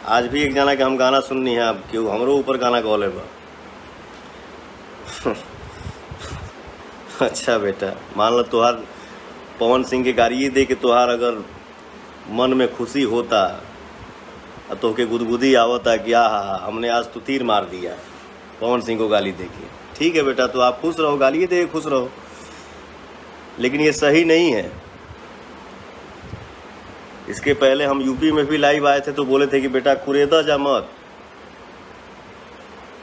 आज भी एक जना के हम गाना सुननी है, अब क्यों हमरो ऊपर गाना गौले बा। अच्छा बेटा, मान लो तुहार पवन सिंह के गाड़ी दे के तुहार अगर मन में खुशी होता तो के गुदगुदी आवता कि हमने आज तो तीर मार दिया पवन सिंह को गाली दे के। ठीक है बेटा, तो आप खुश रहो, गाली दे खुश रहो, लेकिन ये सही नहीं है। इसके पहले हम यूपी में भी लाइव आए थे तो बोले थे कि बेटा कुरेदा जा मत।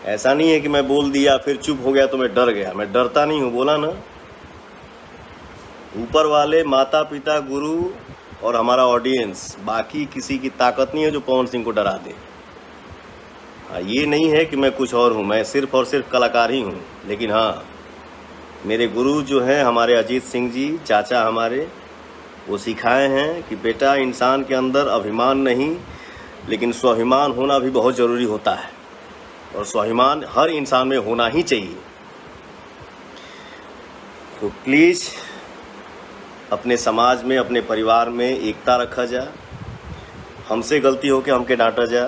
ऐसा नहीं है कि मैं बोल दिया फिर चुप हो गया तो मैं डर गया, मैं डरता नहीं हूँ, बोला ना। ऊपर वाले, माता पिता, गुरु और हमारा ऑडियंस, बाकी किसी की ताकत नहीं है जो पवन सिंह को डरा दे। ये नहीं है कि मैं कुछ और हूँ, मैं सिर्फ और सिर्फ कलाकार ही हूँ। लेकिन हाँ, मेरे गुरु जो हैं हमारे अजीत सिंह जी चाचा हमारे, वो सिखाए हैं कि बेटा इंसान के अंदर अभिमान नहीं लेकिन स्वाभिमान होना भी बहुत ज़रूरी होता है, और स्वाभिमान हर इंसान में होना ही चाहिए। तो प्लीज़ अपने समाज में, अपने परिवार में एकता रखा जा। हमसे गलती हो के हमके डांटा जा,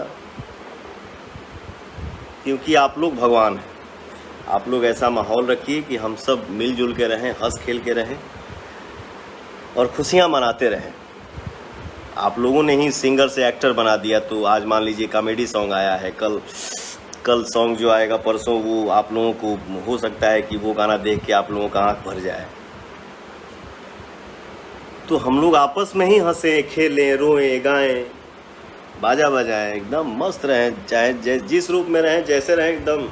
क्योंकि आप लोग भगवान हैं। आप लोग ऐसा माहौल रखिए कि हम सब मिलजुल के रहें, हंस खेल के रहें और खुशियां मनाते रहें। आप लोगों ने ही सिंगर से एक्टर बना दिया, तो आज मान लीजिए कॉमेडी सॉन्ग आया है, कल सॉन्ग जो आएगा परसों, वो आप लोगों को हो सकता है कि वो गाना देख के आप लोगों का आँख भर जाए। तो हम लोग आपस में ही हंसें, खेलें, रोएं, गाएं, बाजा बजाएं, एकदम मस्त रहें, चाहे जिस रूप में रहें, जैसे रहें, एकदम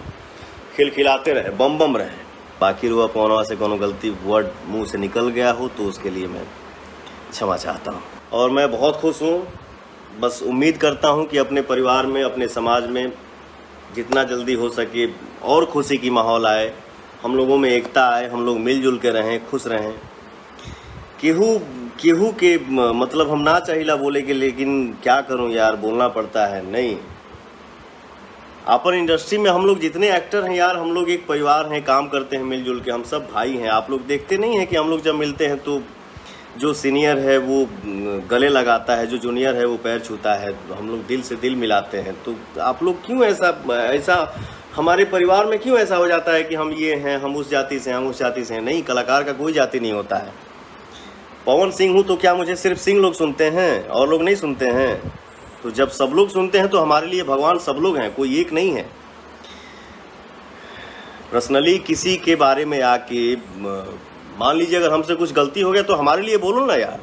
खिलखिलाते रहें, बम बम रहें। बाकी रुआ पवनवा से कोनो गलती वर्ड मुंह से निकल गया हो तो उसके लिए मैं क्षमा चाहता हूँ। और मैं बहुत खुश हूँ, बस उम्मीद करता हूँ कि अपने परिवार में, अपने समाज में जितना जल्दी हो सके और खुशी की माहौल आए, हम लोगों में एकता आए, हम लोग मिलजुल के रहें, खुश रहें। केहू के मतलब हम ना चाहिला बोले के, लेकिन क्या करूं यार, बोलना पड़ता है। नहीं, अपन इंडस्ट्री में हम लोग जितने एक्टर हैं यार, हम लोग एक परिवार हैं, काम करते हैं मिलजुल के, हम सब भाई हैं। आप लोग देखते नहीं हैं कि हम लोग जब मिलते हैं तो जो सीनियर है वो गले लगाता है, जो जूनियर है वो पैर छूता है, हम लोग दिल से दिल मिलाते हैं। तो आप लोग क्यों ऐसा हमारे परिवार में क्यों ऐसा हो जाता है कि हम ये हैं, हम उस जाति से हैं, हम उस जाति से हैं? नहीं, कलाकार का कोई जाति नहीं होता है। पवन सिंह हूँ तो क्या मुझे सिर्फ सिंह लोग सुनते हैं और लोग नहीं सुनते हैं? तो जब सब लोग सुनते हैं तो हमारे लिए भगवान सब लोग हैं, कोई एक नहीं है। पर्सनली किसी के बारे में आके मान लीजिए अगर हमसे कुछ गलती हो गया तो हमारे लिए बोलो ना यार।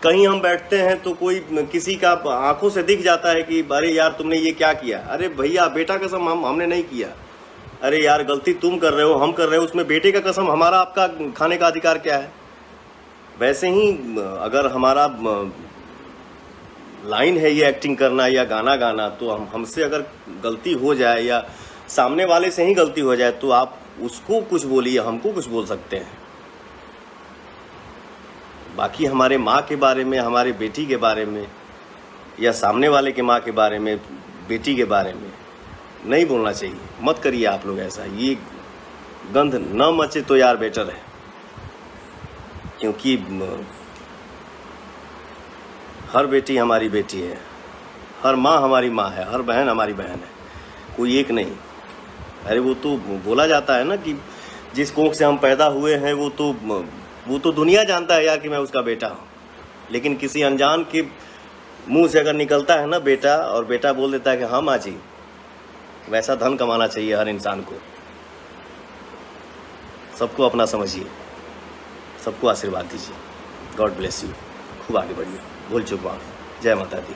कहीं हम बैठते हैं तो कोई किसी का आंखों से दिख जाता है कि अरे यार तुमने ये क्या किया। अरे भैया बेटा कसम हमने नहीं किया। अरे यार गलती तुम कर रहे हो, हम कर रहे हो, उसमें बेटे का कसम हमारा आपका खाने का अधिकार क्या है? वैसे ही अगर हमारा लाइन है ये एक्टिंग करना या गाना गाना, तो हमसे अगर गलती हो जाए या सामने वाले से ही गलती हो जाए तो आप उसको कुछ बोलिए, हमको कुछ बोल सकते हैं। बाकी हमारे माँ के बारे में, हमारे बेटी के बारे में या सामने वाले के माँ के बारे में, बेटी के बारे में नहीं बोलना चाहिए। मत करिए आप लोग ऐसा, ये गंध न मचे तो यार बेटर है। क्योंकि हर बेटी हमारी बेटी है, हर माँ हमारी माँ है, हर बहन हमारी बहन है, कोई एक नहीं। अरे वो तो बोला जाता है ना कि जिस कोख से हम पैदा हुए हैं वो तो दुनिया जानता है यार कि मैं उसका बेटा हूँ। लेकिन किसी अनजान के मुंह से अगर निकलता है ना बेटा, और बेटा बोल देता है कि हाँ माँ जी, वैसा धन कमाना चाहिए हर इंसान को। सबको अपना समझिए, सबको आशीर्वाद दीजिए। God bless you. खूब आगे बढ़िए, भूल चूक माफ। जय माता दी।